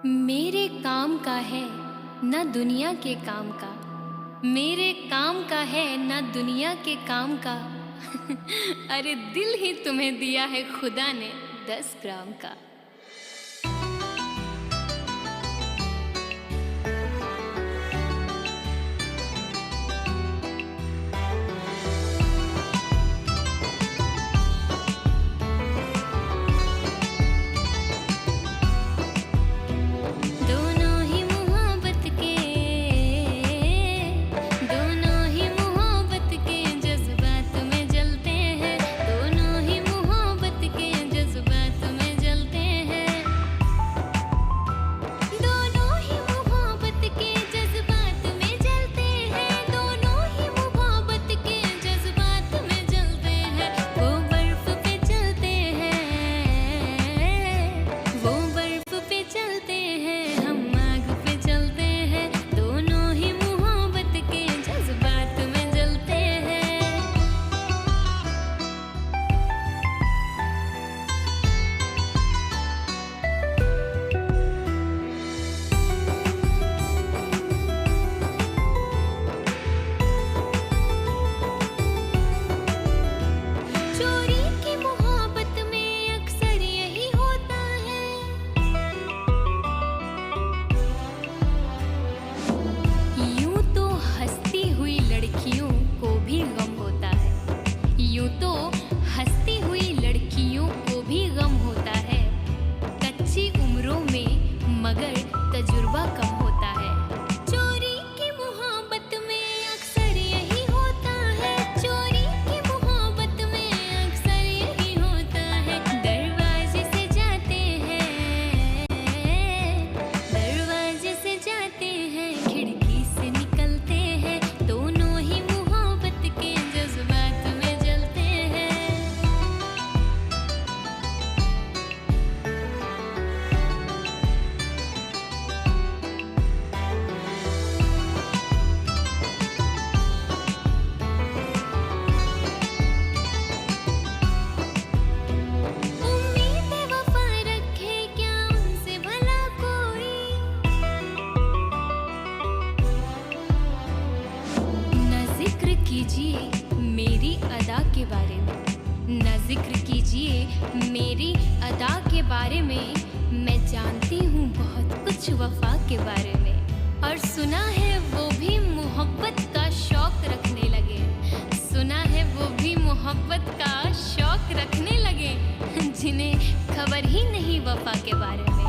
मेरे काम का है न दुनिया के काम का, मेरे काम का है न दुनिया के काम का। अरे दिल ही तुम्हें दिया है खुदा ने 10 ग्राम का। मगर तजुर्बा कम होता है। चोरी की मोहब्बत में अक्सर यही होता है, चोरी की मोहब्बत में अक्सर यही होता है। दरवाजे से जाते हैं, दरवाजे से जाते हैं, खिड़की से निकलते हैं, दोनों ही मोहब्बत के जज्बात में जलते हैं। कीजिए मेरी अदा के बारे में, न जिक्र कीजिए मेरी अदा के बारे में। मैं जानती हूँ बहुत कुछ वफा के बारे में, और सुना है वो भी मोहब्बत का शौक रखने लगे, सुना है वो भी मोहब्बत का शौक रखने लगे, जिन्हें खबर ही नहीं वफा के बारे में।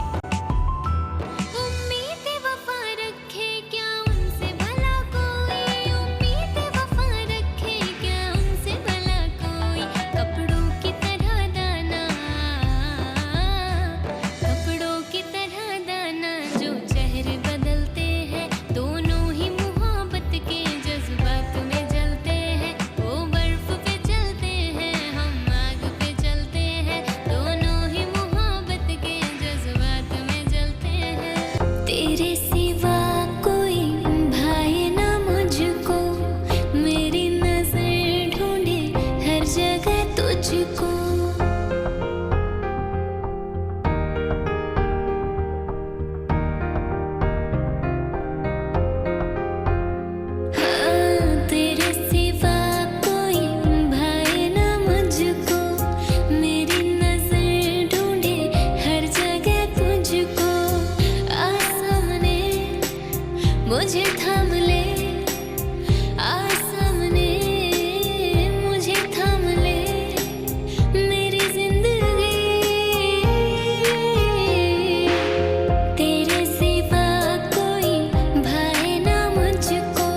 मुझे थाम ले आ सामने, मुझे थाम ले मेरी जिंदगी, तेरे सिवा कोई भाए ना मुझको,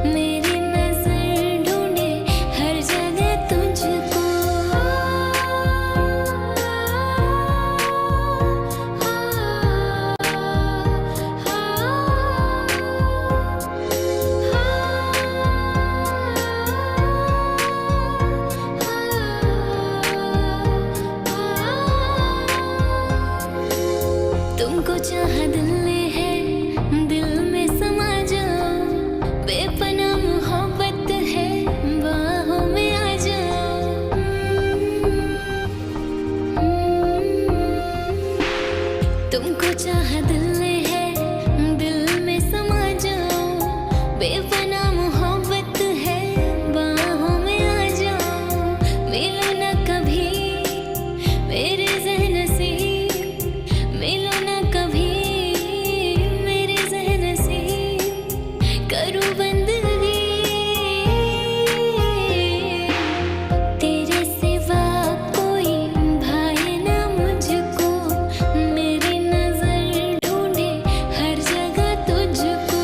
मेरी नजर ढूंढे हर जगह तुझको। तुमको चाहा दिल ने है, दिल में समा जाओ, बेपनाह मोहब्बत है, बाहों में आ जाओ। तुमको चाहा दिल ने है, दिल में समा जाओ, बेपना मोहब्बत है, बाहों में आ जाओ, मिलो ना कभी मेरे ज़हन से, मिलो ना कभी मेरे ज़हन से, करूँ बंदगी तेरे सिवा कोई भाए ना मुझको, मेरी नजर ढूंढे हर जगह तुझको।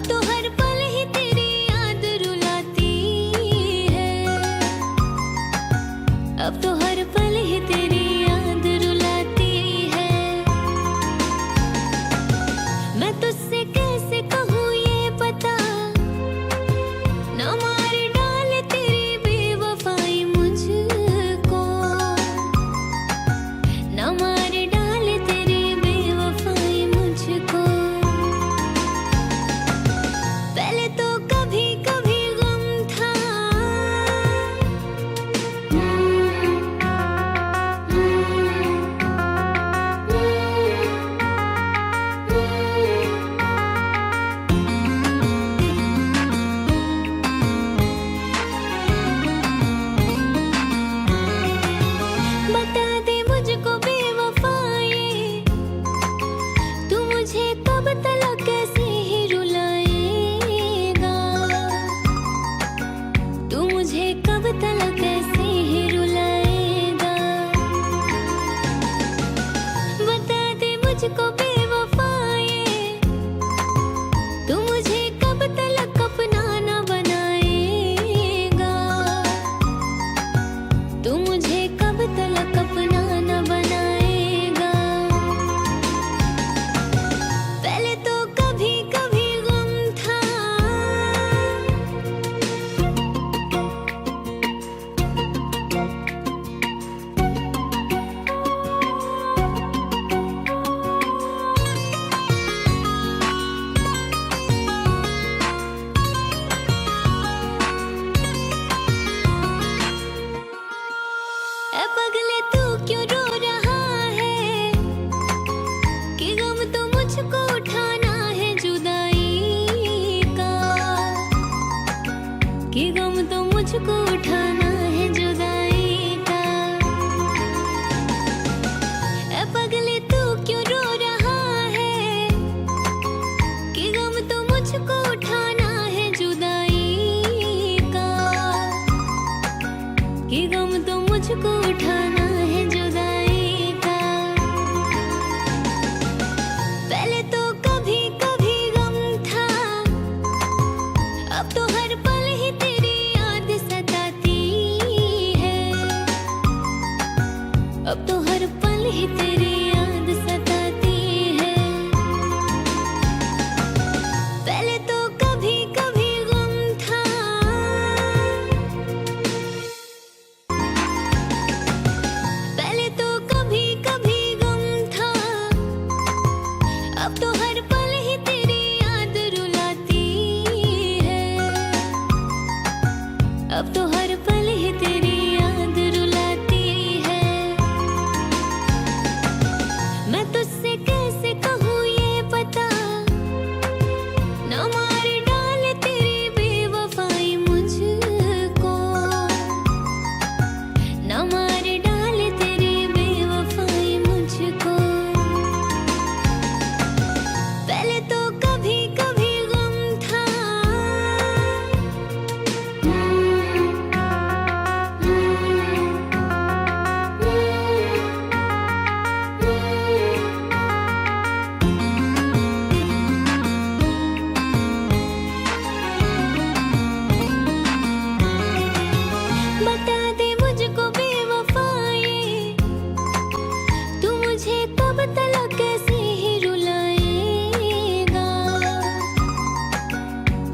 तो हर पल ही तेरी याद रुलाती है, अब तो हर पल ही तेरी याद रुलाती है। मैं तुझसे कैसे कहूँ ये पता, ना मार डाले तेरी बेवफाई मुझको, ना मार डाले तेरी बेवफाई मुझको। पहले तो कभी कभी गम था, बता दे मुझको बेवफाई, तू मुझे कब तलक कैसे ही रुलाएगा, तू मुझे कब तलक कैसे ही रुलाएगा। बता दे मुझको बेवफाई, तू मुझे कब तलक अपना न बनाएगा, तू मुझे कब तलक अपना न बनाएगा। पहले तो कभी कभी गम था, ए पगले तू क्यों रो रहा है, कि गम तो मुझको उठाना है जुदाई का, कि गम तो मुझको उठाना है जुदाई का। ए पगले तू क्यों रो रहा है, कि गम तो मुझको उठाना है जुदाई का, कि गम तो मुझको उठाना है जुदाई का। पहले तो कभी कभी गम था, अब तो हर पल ही तेरी याद सताती है, अब तो हर पल ही तेरी याद सताती है। पहले तो कभी कभी गम था, पहले तो कभी कभी गम था, अब तो हर पल ही तेरी याद रुलाती है, अब तो हर पल ही तेरी याद रुलाती है। मैं तुझसे कैसे कहूँ ये पता, ना मार डाले तेरी बेवफाई मुझको, ना मार डाले तेरी बेवफाई मुझको। पहले तो कभी कभी गम था, बता दे मुझको बेवफाई, तू मुझे कब तलक कैसे ही रुलाएगा,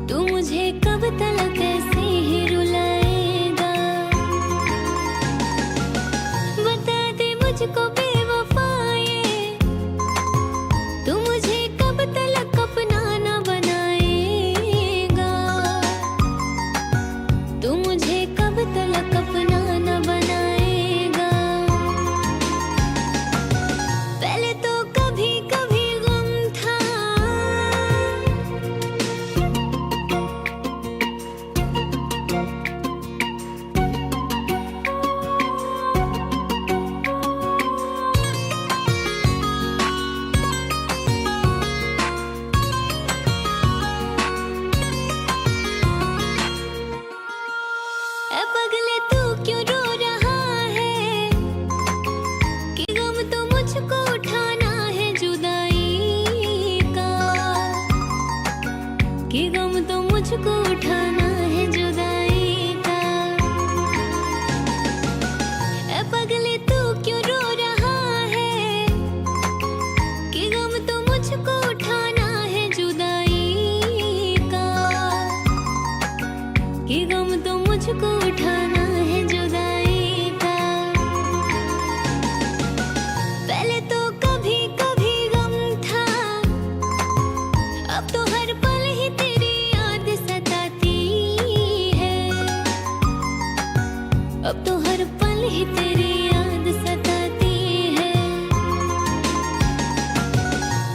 तू मुझे कब तलक कैसे ही रुलाएगा। बता दे मुझको बेवफाई, तू मुझे कब तलक अपना न बनाएगा, तू मुझे कब तलक अपना न बनाएगा। पहले तो कभी कभी गम था, गम तो मुझको उठाना है जुदाई का। ऐ पगले तू क्यों रो रहा है, कि गम तो मुझको उठाना है जुदाई का, कि गम तो मुझको उठाना है जुदाई का। पहले तो कभी कभी गम था, अब तो हर पल ही तेरी याद सताती है, अब तो हर पल ही तेरी याद सताती है।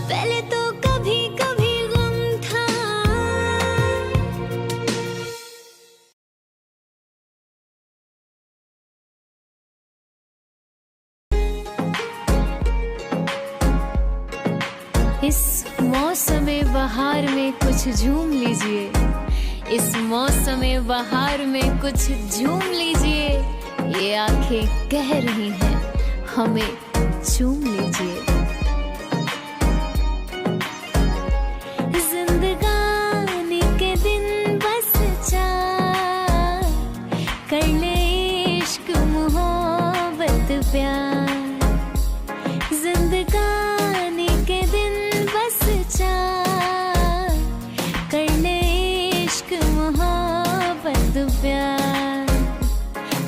पहले तो कभी कभी गम था। इस मौसमे बहार में कुछ झूम लीजिए, इस मौसमे बहार में कुछ झूम लीजिए। ये आंखें कह रही हैं हमें चूम लीजिए। जिंदगानी के दिन बस चार, कर ले इश्क मोहब्बत प्यार। जिंदगानी के दिन बस चार, कर ले इश्क मोहब्बत प्यार।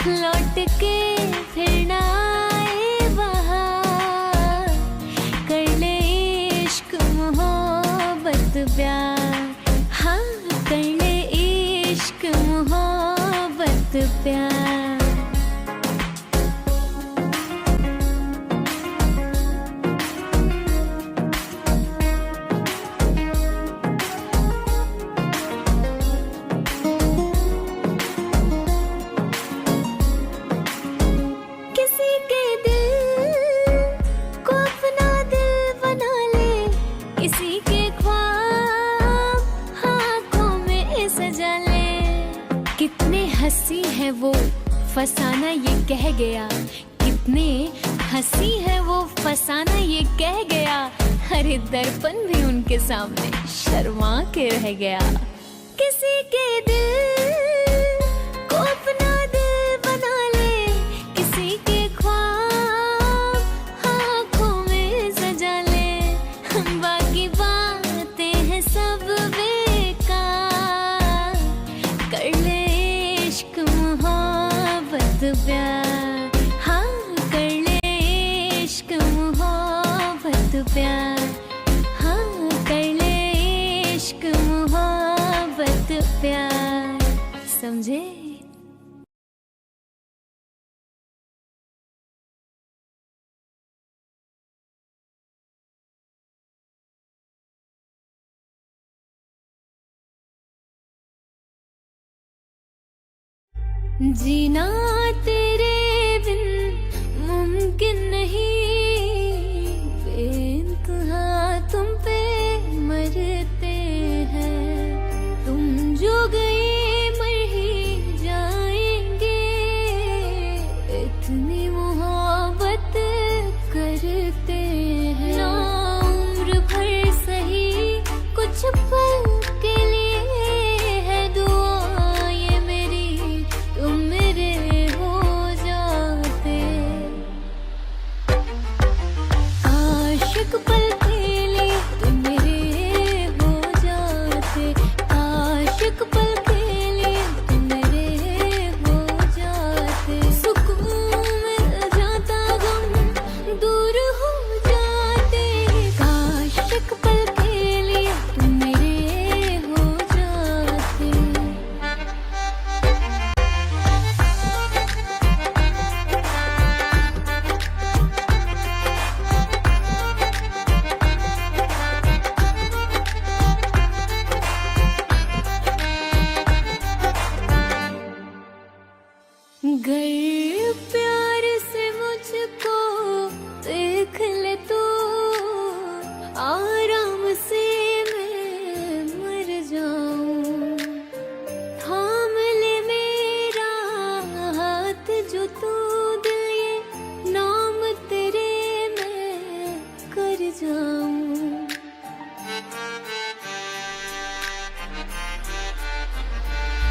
लौट के फिर ना आए बहार, कर ले इश्क मोहब्बत प्यार। हाँ, कर ले इश्क मोहब्बत प्यार। किसी के दिल को अपना दिल बना ले, किसी के ख्वाब आँखों में सजा ले। कितने हंसी है वो फसाना ये कह गया, कितने हंसी है वो फसाना ये कह गया। अरे दर्पण भी उनके सामने शर्मा के रह गया। किसी के दिल को अपना दिल बना ले, किसी के ख्वाब आँखों में सजा ले। बाकी बातें हैं सब बेकार, कर ले इश्क मोहब्बत प्यार। हाँ, कर ले इश्क मोहब्बत प्यार। हाँ, कर ले इश्क मोहब्बत प्यार। समझे? जीना तेरे बिन मुमकिन नहीं, बेइंतहा तुम पे मरते हैं। तुम जो गए मर ही जाएंगे, इतनी मोहब्बत करते हैं। ना उम्र भर सही कुछ पल के लिए है दुआ ये मेरी, तुम मेरे हो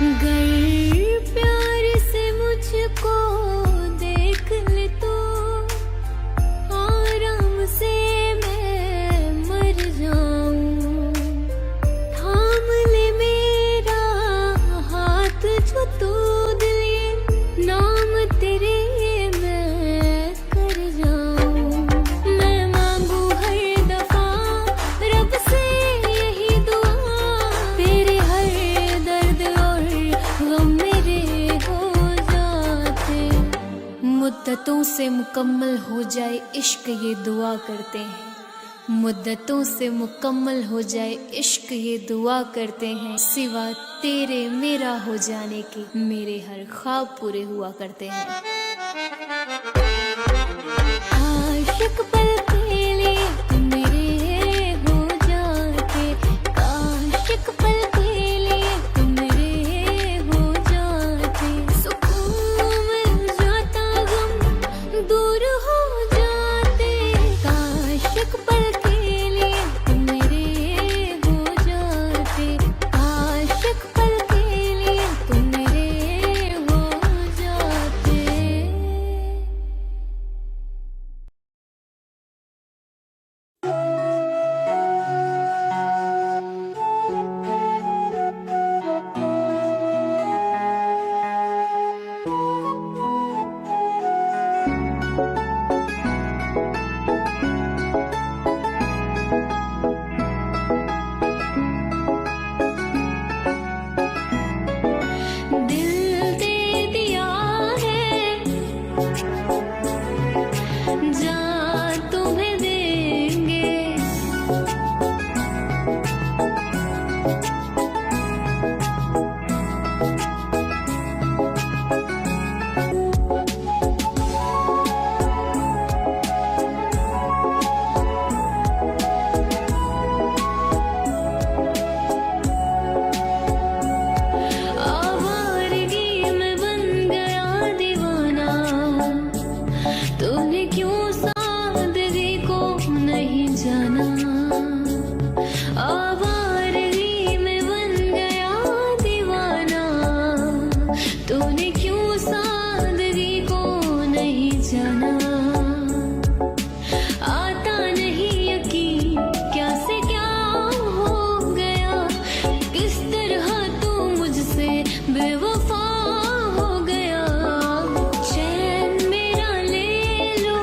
गर प्यार से मुझको देख ले तो आराम से मैं मर जाऊं। थाम ले मेरा हाथ जो तू दिले, नाम तेरे मैं कर जाऊं। मैं मांगू हर दफा रब से यही दुआ, तेरे हर दर्द और गम मेरे हो जाते। मुद्दतों से मुकम्मल हो जाए इश्क ये दुआ करते हैं, मुद्दतों से मुकम्मल हो जाए इश्क ये दुआ करते हैं। सिवा तेरे मेरा हो जाने के मेरे हर ख्वाब पूरे हुआ करते हैं। आशिक पल के लिए तुम मेरे हो जाते, आशिक पल के लिए तुम मेरे हो जाते। सुकून मिल जाता गम दूर हो जाते, आशिक पल के लिए तुम मेरे हो जाते, आशिक पल के लिए तुम मेरे हो जाते। दिल दे दिया है जान तुम्हें देंगे, आवारगी में बन गया दीवाना। तूने क्यों सादगी को नहीं जाना, आवारगी में बन गया दीवाना। तूने क्यों सादगी को नहीं जाना। आता नहीं यकीन क्या से क्या हो गया, किस तरह तू मुझसे बेवफा हो गया। चैन मेरा ले लो,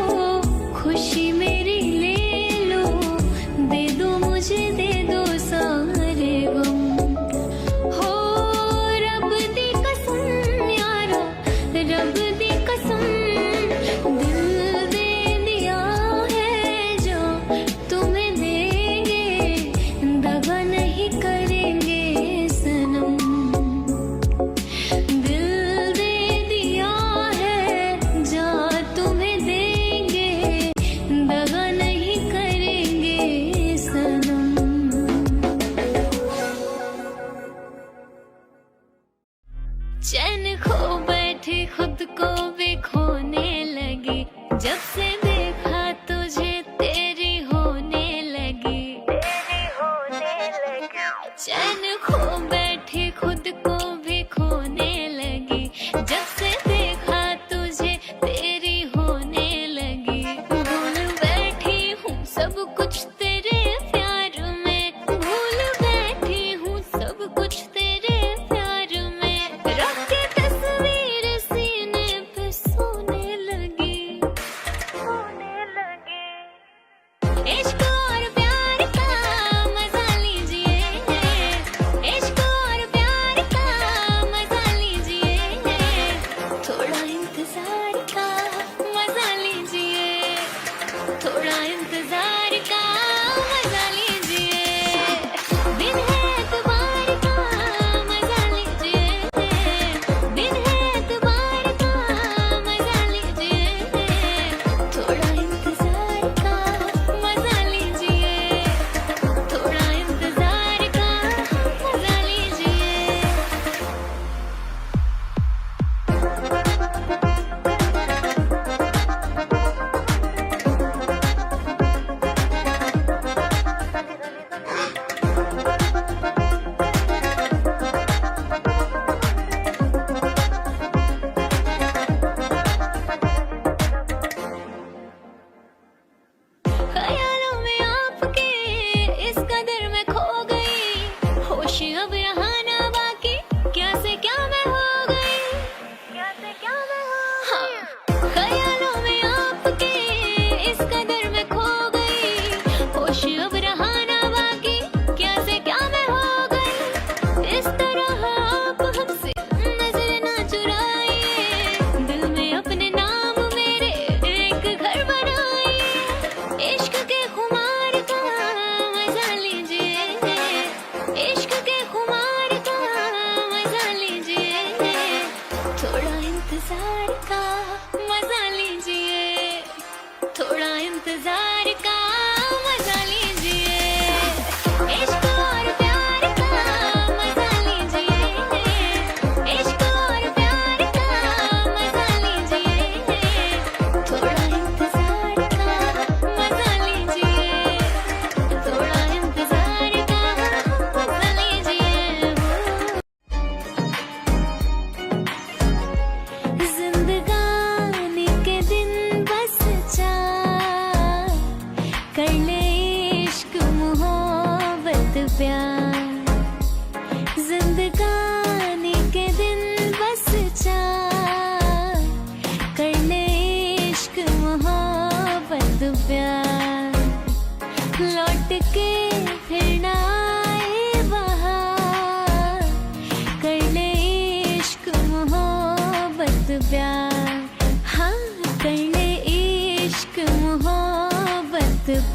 खुशी मेरी ले लो, दे दो मुझे दे दो सारे गम। हो रब दी कसम यारा, रब दी कसम, दिल दे दिया है जो तुम्हें देंगे, दगा नहीं करेंगे सनम। दिल दे दिया है जा तुम्हें देंगे, दगा नहीं करेंगे सनम। चैन खो बैठी खुद को भी खोने लगी, जब से देखा तुझे तेरी होने लगी, तेरी होने लगी। चैन खो बैठी खुद को भी खोने लगी, जब से देखा तुझे तेरी होने लगी। भूल बैठी हूँ सब कुछ तेरे प्यार में, भूल बैठी हूँ सब कुछ तेरे प्यार में। रख के तस्वीर सीने पे सोने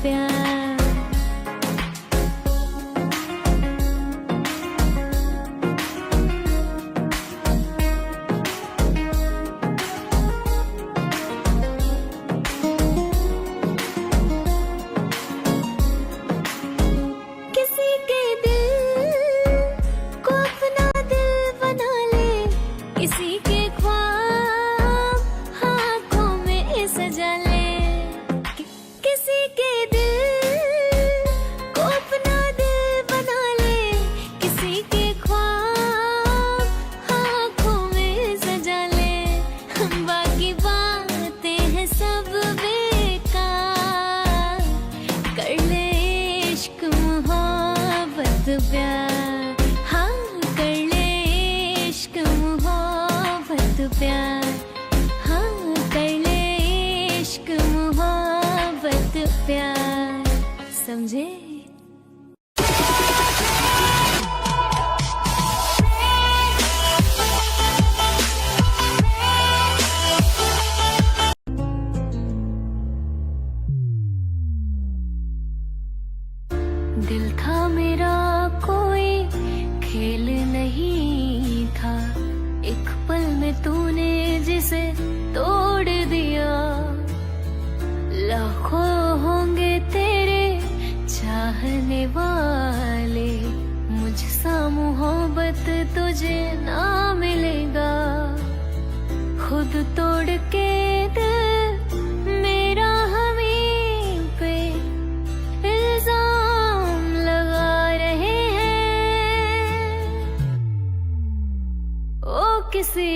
प्यार। समझे? दिल था मेरा कोई खेल नहीं था, एक पल में तूने जिसे तोड़ दिया। लाखों होंगे तेरे चाहने वाले, मुझसा मोहब्बत तुझे ना मिलेगा। खुद तोड़ के दिल मेरा हमें पे इल्जाम लगा रहे हैं। ओ किसी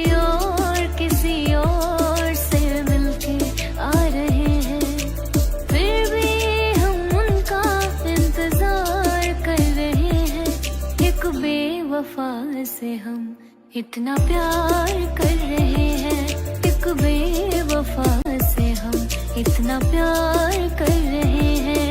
और से मिलके आ रहे हैं, फिर भी हम उनका इंतजार कर रहे हैं। एक बेवफा से हम इतना प्यार कर रहे हैं, एक बेवफा से हम इतना प्यार कर रहे हैं।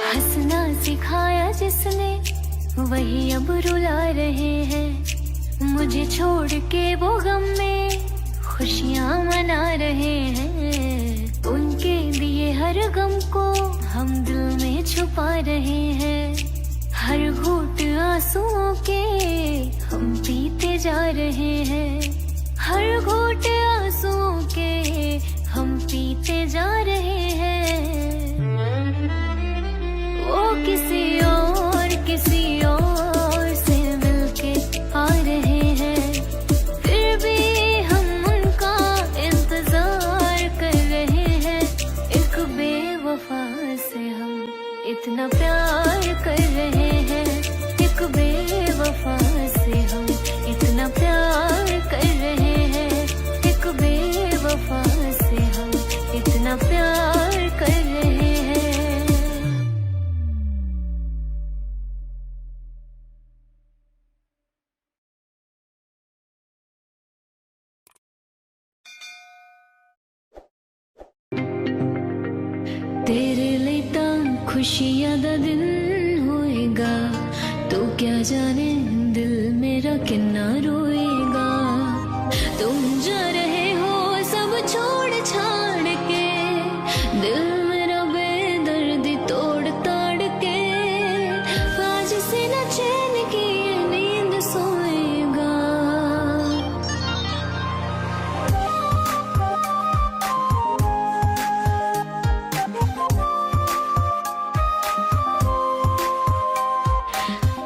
हंसना सिखाया जिसने वही अब रुला रहे हैं, मुझे छोड़ के वो गम में खुशियाँ मना रहे हैं। उनके दिए हर गम को हम दिल में छुपा रहे हैं, हर घूंट आंसुओं के हम पीते जा रहे हैं, हर घूंट आंसुओं के हम पीते जा रहे हैं। वो किसी और से मिलके आ रहे हैं, फिर भी हम उनका इंतजार कर रहे हैं। एक बेवफा से हम इतना प्यार कर रहे हैं, एक बेवफा से हम इतना प्यार कर रहे हैं, एक बेवफा से हम इतना प्यार कर रहे हैं। तेरे लिए ਤਾਂ खुशियां दा दिन होएगा, तू क्या जाने दिल मेरा कितना रोएगा। तुम जा रहे हो सब छोड़ छाड़ के, दिल मेरा बेदर्दी तोड़ ताड़ के, आज से न चैन की ये नींद सोएगा।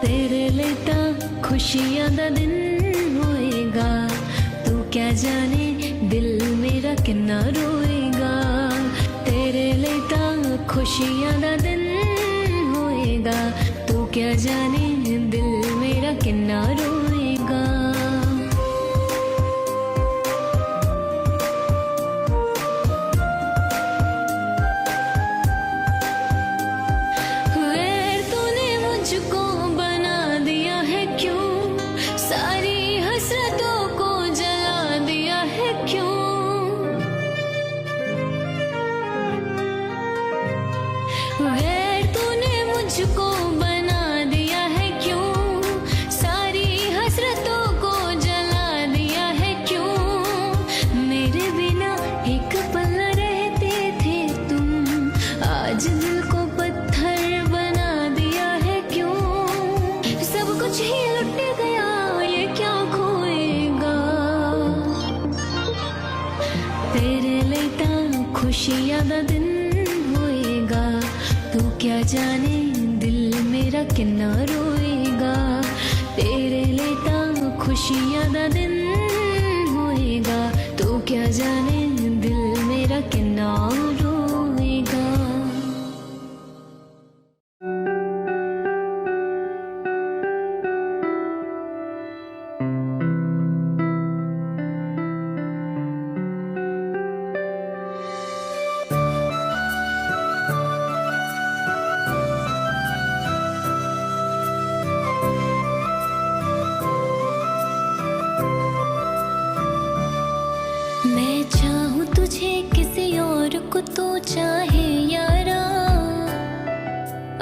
तेरे लिए ਤਾਂ खुशियां दा दिन होएगा, तू क्या जाने दिल मेरा कितना रोएगा। तेरे लिए ਤਾਂ खुशियां दा दिन होएगा, तू क्या जाने दिल मेरा कितना रोएगा। गैर तूने मुझको बना दिया है क्यों, सारी हसरतों को जला दिया है क्यों। गैर तूने मुझको बना दिया है खुशियां दा दिन होएगा, तू क्या जाने दिल मेरा किन्ना रोएगा। तेरे लिए तां खुशियां दा दिन होएगा, तू क्या जाने दिल मेरा किन्ना रोएगा। मैं चाहूँ तुझे किसी और को तो चाहे यारा,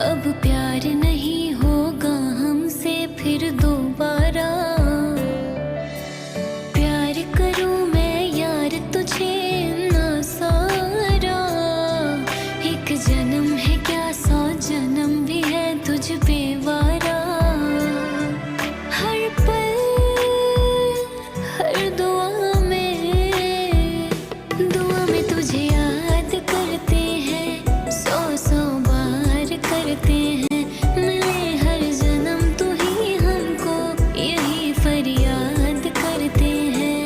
अब प्यार नहीं होगा हमसे फिर दोबारा। प्यार करूँ मैं यार तुझे ना सारा, एक जन्म है क्या 100 जन्म भी है तुझ पे वारा। हर पल हर दुआ में तुझे याद करते हैं, 100 बार करते हैं। मिले हर जन्म तू ही हमको यही फरियाद करते हैं।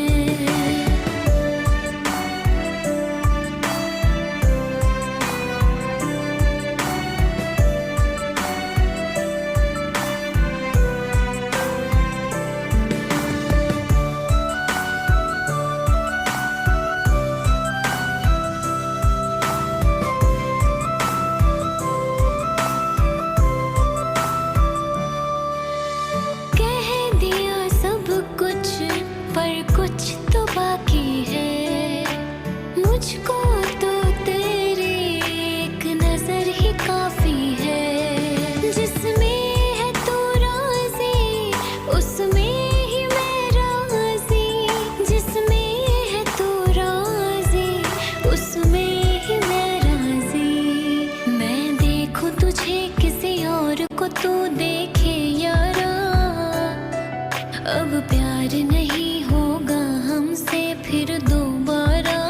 कुछ तो बाकी है, मुझको तो तेरी एक नजर ही काफी है। जिसमें है तू राजी उसमें ही मैं राजी, जिसमें है तू राजी उसमें ही मैं राजी। मैं देखूं तुझे किसी और को तू देखे यारा, अब प्यार नहीं होगा हमसे फिर दोबारा।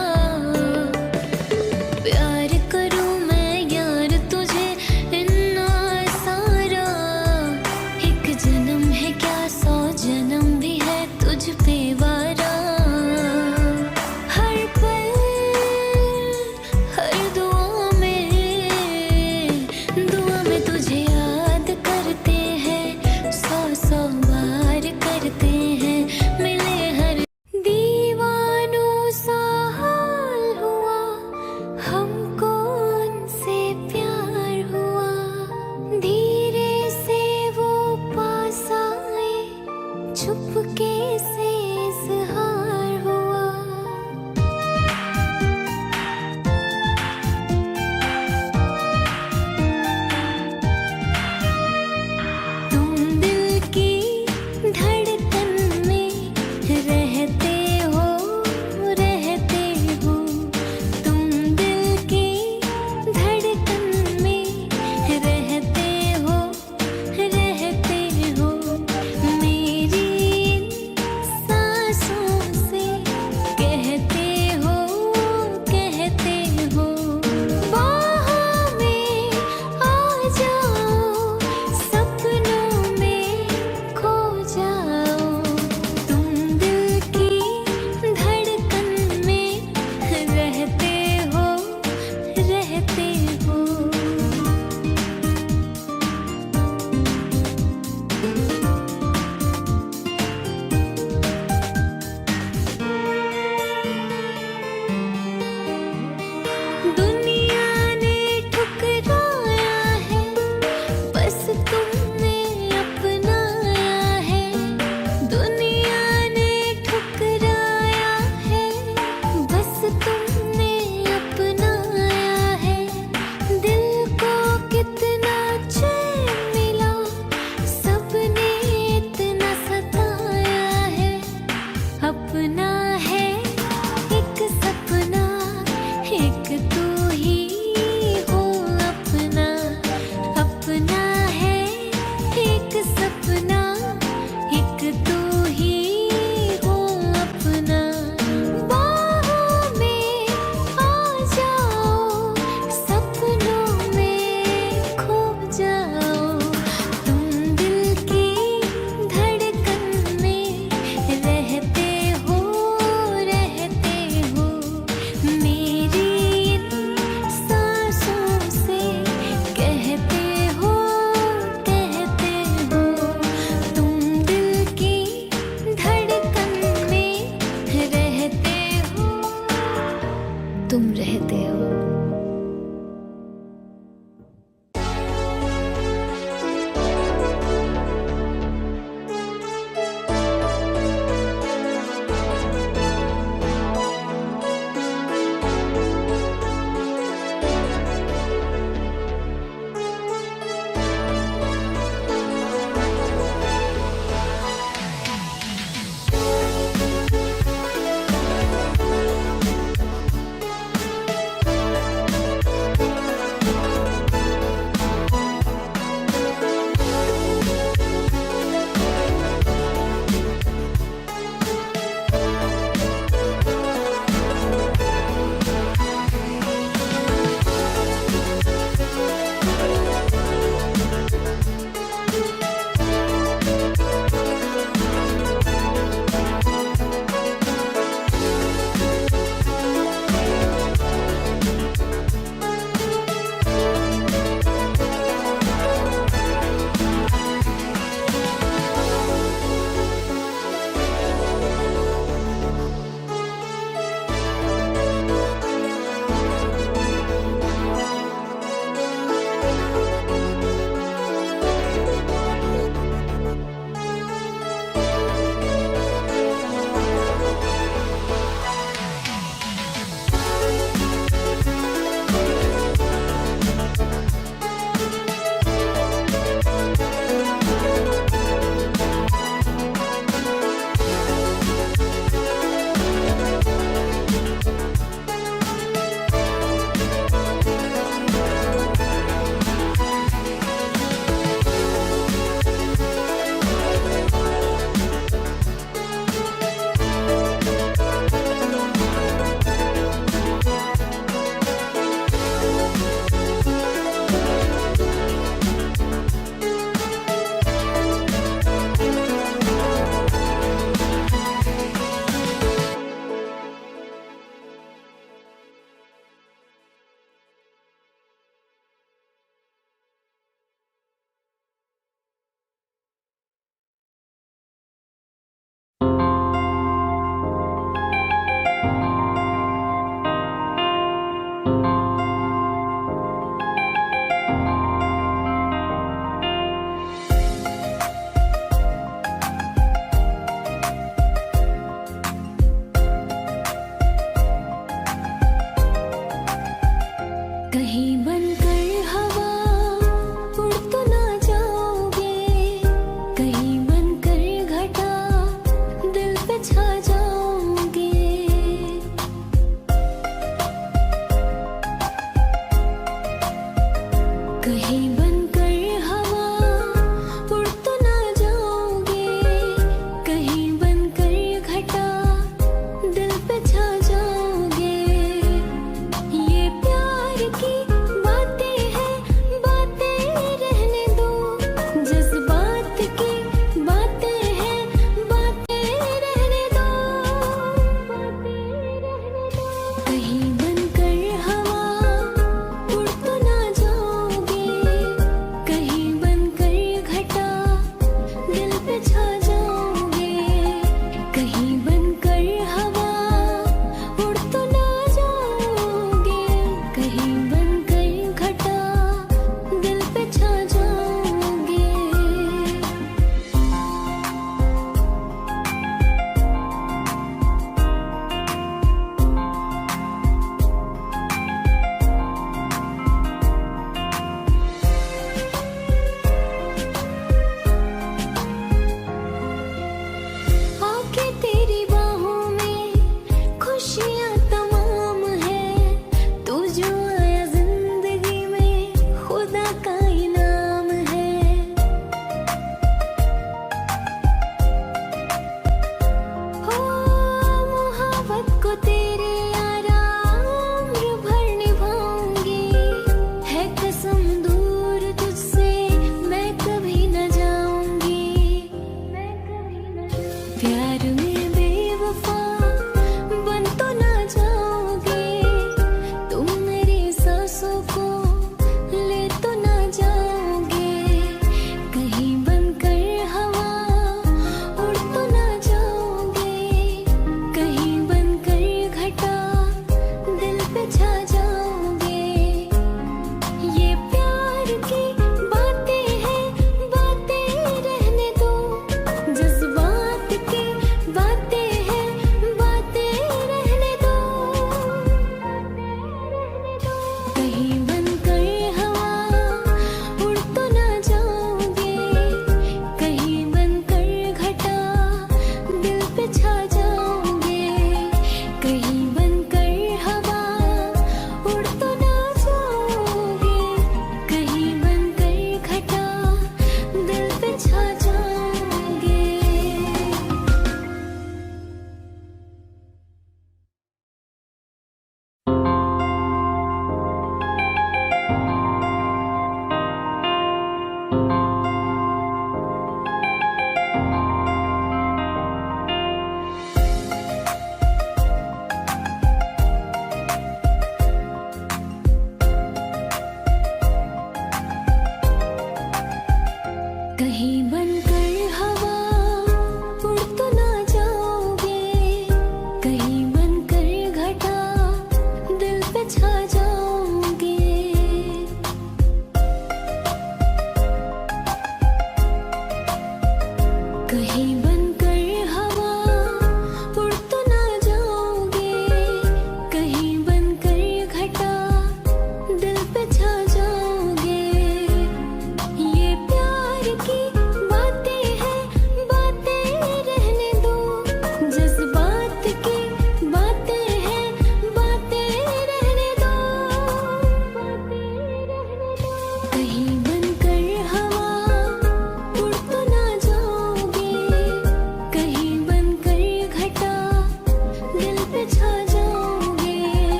तुम रहते हो।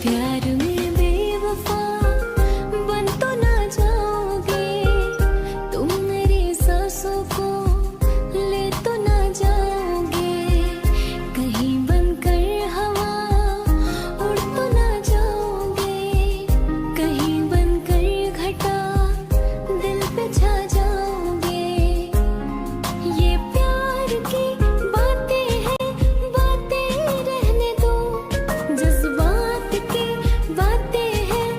प्यार में बेवफा बन तो ना जाओगे, तुम मेरी सांसों को ले तो ना जाओगे, कहीं बनकर हवा उड़ तो ना जाओगे, कहीं बनकर घटा दिल पे छा जाओगे। ये प्यार की बातें हैं, बातें रहने दो, जज्बात की बातें हैं,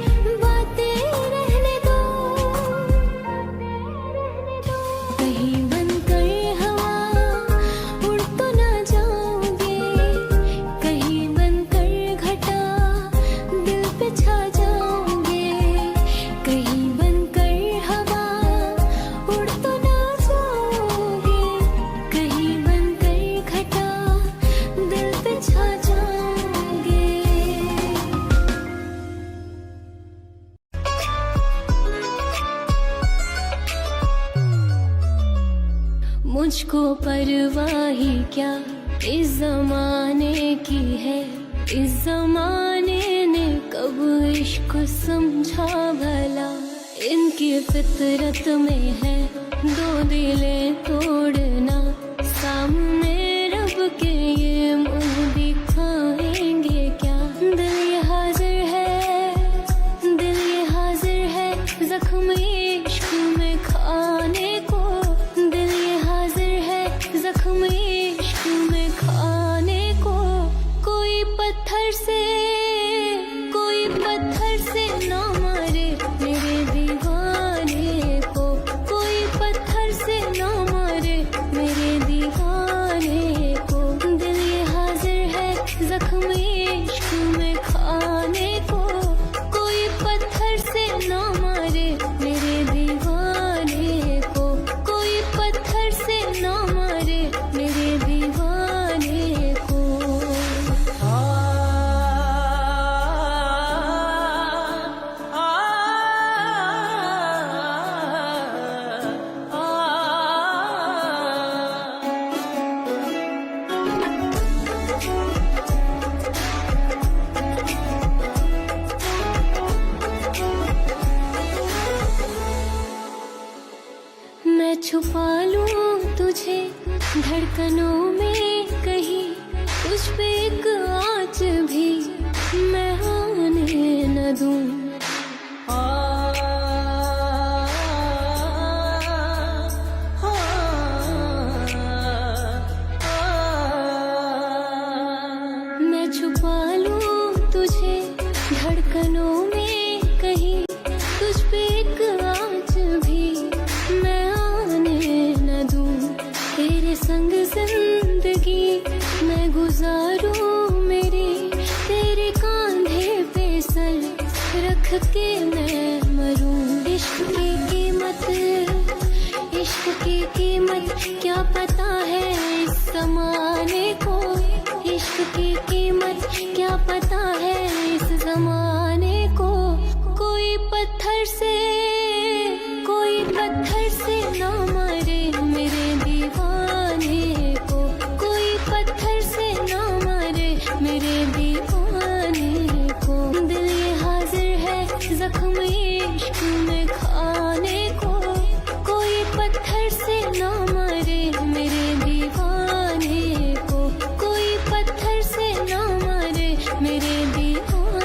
बातें रहने दो, कहीं बनकर हवा उड़ तो ना जाओगे, कहीं बनकर घटा दिल पे छा जाओगे, कहीं बनकर हवा उड़ तो ना जाओगे, कहीं बनकर घटा दिल पे छा जाओगे। मुझको परवाह ही क्या इस जमाने की है, इस जमाने ने कब इश्क समझा भला, इनकी फितरत में है दो दिलें तोड़ना, सामने रब के ये मुंह दिखाएंगे क्या। दिल ये हाजिर है, दिल ये हाजिर है जख्म इश्क में खाने को, दिल ये हाजिर है जख्म इश्क में खाने को। कोई पत्थर से ना मारे मेरे दीवाने को, कोई पत्थर से ना मारे मेरे दीवाने को, दिल ये हाजिर है जख्म इश्क में खाने को, कोई पत्थर से ना मारे मेरे दीवाने को, कोई पत्थर से ना मारे मेरे दीवाने को। मैं छुपा लूं तुझे धड़कनों में कहीं, तुझ पे एक आँच भी मैं आने न दूं। मैं छुपा लूं तुझे धड़कनों में कहीं, तुझ पे एक आँच भी मैं आने न दूं। तेरे संग जिंदगी मैं गुजारूं मेरी, तेरे कांधे पे सर रख के मैं मरूं। इश्क की कीमत, इश्क की कीमत क्या पता है इस जमाने को, इश्क की कीमत क्या पता है इस जमाने को। कोई पत्थर से ना मारे मेरे दीवाने को, कोई पत्थर से ना मारे मेरे दीवाने को। दिल ये हाजिर है जख्म इश्क में खाने को, कोई पत्थर से ना मारे मेरे दीवाने को, कोई पत्थर से ना मारे मेरे दीवाने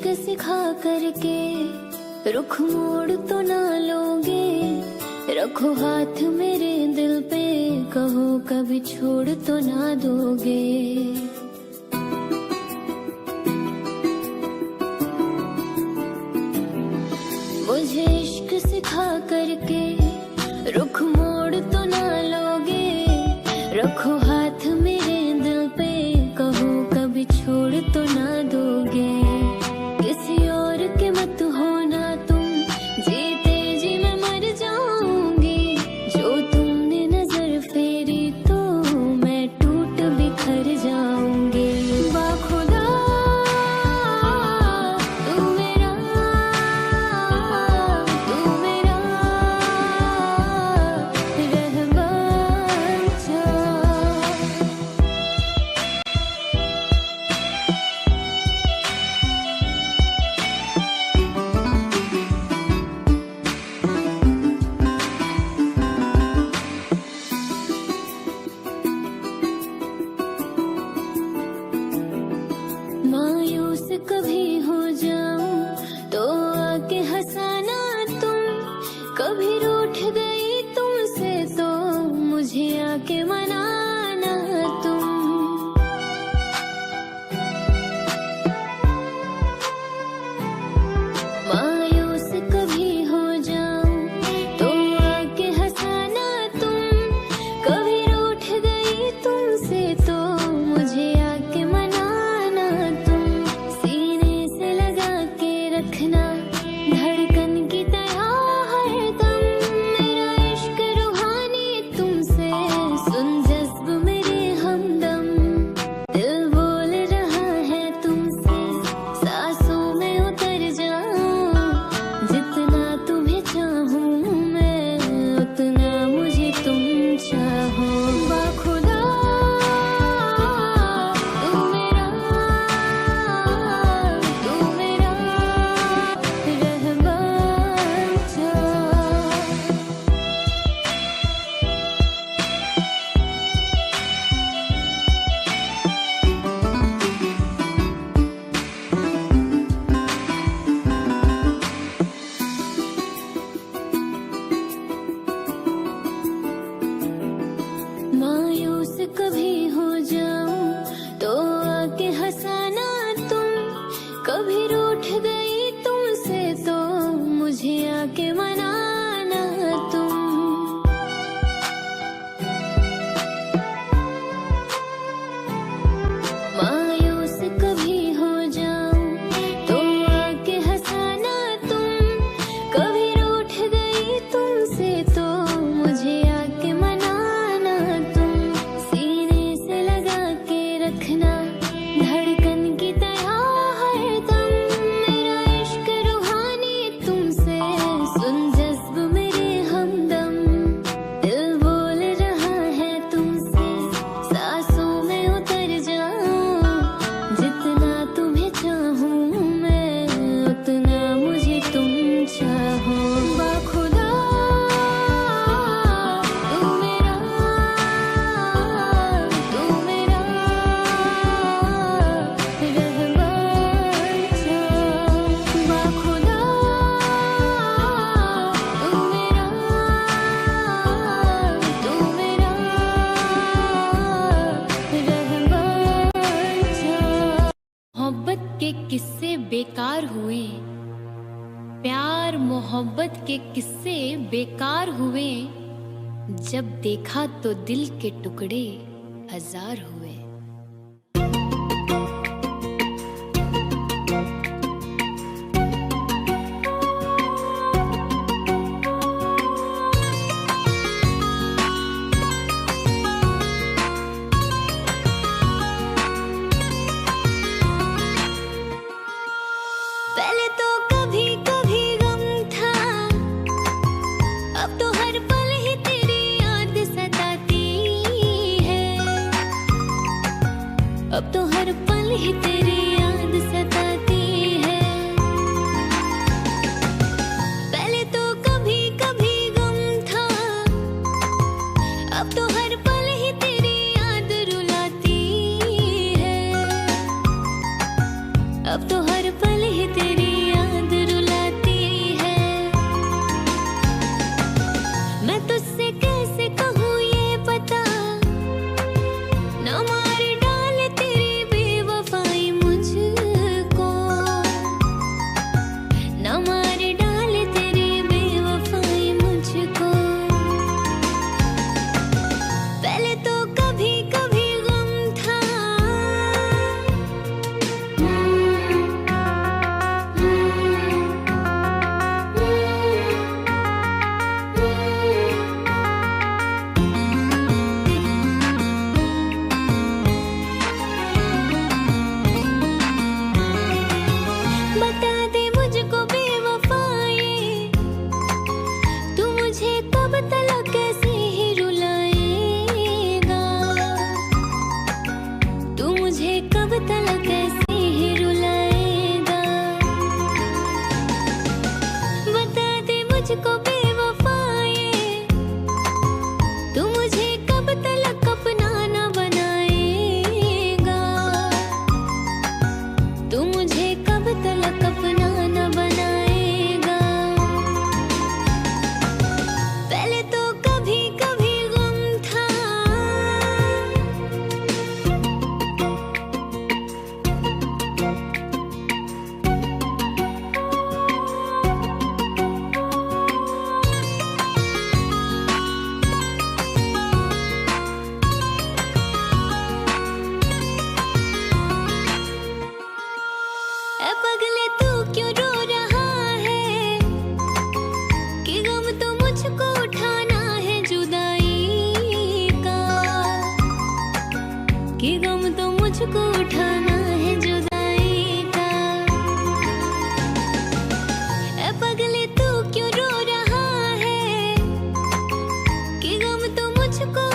इश्क सिखा करके रुख मोड़ तो ना लोगे, रखो हाथ मेरे दिल पे, कहो कभी छोड़ तो ना दोगे। मुझे इश्क सिखा करके रुख मोड़ तो ना लोगे, रखो हाथ मेरे दिल पे, कहो कभी छोड़ तो ना दोगे। किसी और के मत होना तुम, जीते जी मैं मर जाऊंगी। जो तुमने नजर फेरी तो मैं टूट बिखर जाऊंगी। बाखुदा तू मेरा रहमान जा। मायूस कभी हो जाऊं तो आके हंसाना तुम, कभी रूठ गई तुमसे तो मुझे आके मनाना तुम। मायूस कभी हो जाऊं तो आके हंसाना तुम, कभी रूठ गई तुमसे तो मुझे आके मनाना तुम। सीने से लगा के रखना धड़कन की तरह हरदम, मेरा इश्क रूहानी तुमसे सुन जज्ब मेरे हमदम। दिल बोल रहा है तुमसे सांसों में उतर जाऊं, जितना तुम्हें चाहूं मैं उतना मुझे तुम चाहो। बाखुदा तू मेरा रहमान जा। मायूस कभी हो जाऊं तो आके हंसाना तुम, कभी रूठ गई तुमसे तो मुझे आके मनाना तुम। मायूस कभी हो जाऊं तो आके हंसाना तुम, कभी रूठ गई तुमसे तो मुझे आके मनाना तुम। सीने से लगा के रखना धड़कन की तरह हरदम, मेरा इश्क रूहानी तुमसे सुन जज्ब मेरे हमदम। दिल बोल रहा है तुमसे सांसों में उतर जाऊं, जितना तुम्हें चाहूं मैं उतना मुझे तुम चाहो। बाखुदा तू मेरा रहमान जा। बाखुदा तू मेरा रहमान जा। मोहब्बत के किस्से बेकार हुए, प्यार मोहब्बत के किस्से बेकार हुए, जब देखा तो दिल के टुकड़े हजार हुए। पहले तो कभी कभी गम था, अब तो हर पल ही तेरी याद सताती है। अब तो हर पल ही तेरी याद सताती है। पहले तो कभी कभी गम था, अब तो हर पल ही तेरी याद रुलाती है। अब तो हर पल ही कि गम तो मुझको उठाना है जुदाई का। ऐ पगले तू क्यों रो रहा है, कि गम तो मुझको